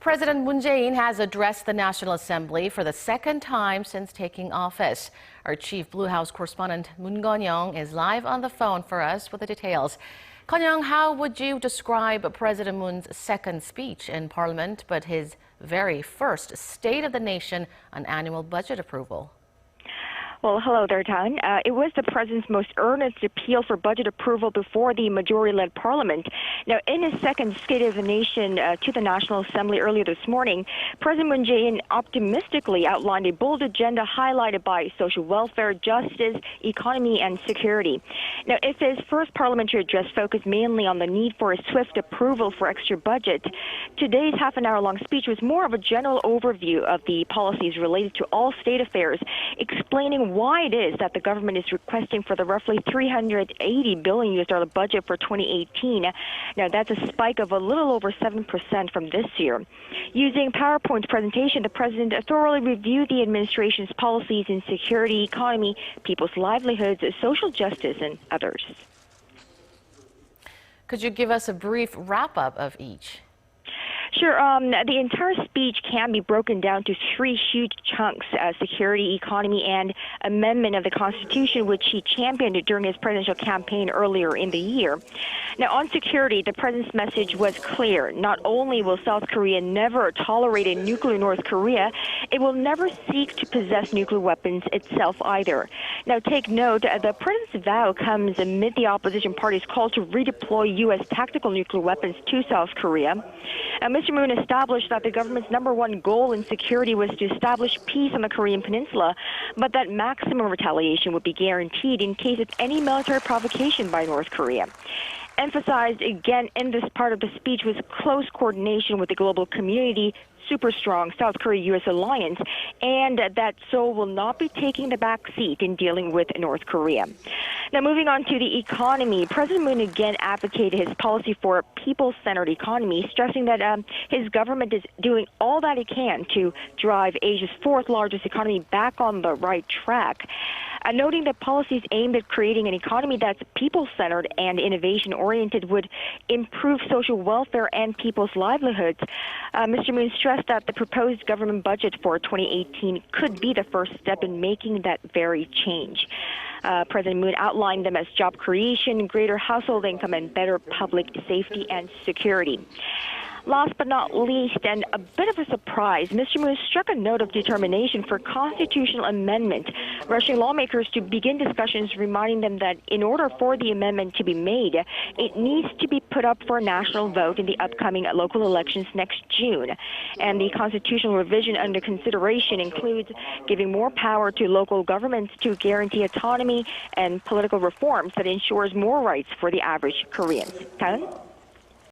President Moon Jae-in has addressed the National Assembly for the second time since taking office. Our chief Blue House correspondent Moon Connyoung is live on the phone for us with the details. Connyoung, how would you describe President Moon's second speech in Parliament, but his very first State of the Nation on annual budget approval? Well, hello there, Tan. It was the president's most earnest appeal for budget approval before the majority-led parliament. Now, in his second State of the Nation to the National Assembly earlier this morning, President Moon Jae-in optimistically outlined a bold agenda highlighted by social welfare, justice, economy, and security. Now, if his first parliamentary address focused mainly on the need for a swift approval for extra budget, today's half-an-hour-long speech was more of a general overview of the policies related to all state affairs, explaining why it is that the government is requesting for the roughly $380 billion budget for 2018. Now, that's a spike of a little over 7% from this year. Using PowerPoint presentation, the president thoroughly reviewed the administration's policies in security, economy, people's livelihoods, social justice, and others. Could you give us a brief wrap-up of each? Sure. The entire speech can be broken down to three huge chunks: security, economy, and amendment of the Constitution, which he championed during his presidential campaign earlier in the year. Now, on security, the president's message was clear. Not only will South Korea never tolerate a nuclear North Korea, it will never seek to possess nuclear weapons itself either. Now, take note, the president's vow comes amid the opposition party's call to redeploy U.S. tactical nuclear weapons to South Korea. Mr. Moon established that the government's #1 goal in security was to establish peace on the Korean Peninsula, but that maximum retaliation would be guaranteed in case of any military provocation by North Korea. Emphasized again in this part of the speech was close coordination with the global community, super strong South Korea-U.S. alliance, and that Seoul will not be taking the back seat in dealing with North Korea. Now, moving on to the economy, President Moon again advocated his policy for a people-centered economy, stressing that his government is doing all that it can to drive Asia's fourth largest economy back on the right track. Noting that policies aimed at creating an economy that's people-centered and innovation-oriented would improve social welfare and people's livelihoods, Mr. Moon stressed that the proposed government budget for 2018 could be the first step in making that very change. President Moon outlined them as job creation, greater household income, and better public safety and security. Last but not least, and a bit of a surprise, Mr. Moon struck a note of determination for constitutional amendment, rushing lawmakers to begin discussions, reminding them that in order for the amendment to be made, it needs to be put up for a national vote in the upcoming local elections next June. And the constitutional revision under consideration includes giving more power to local governments to guarantee autonomy and political reforms that ensures more rights for the average Korean. Karen?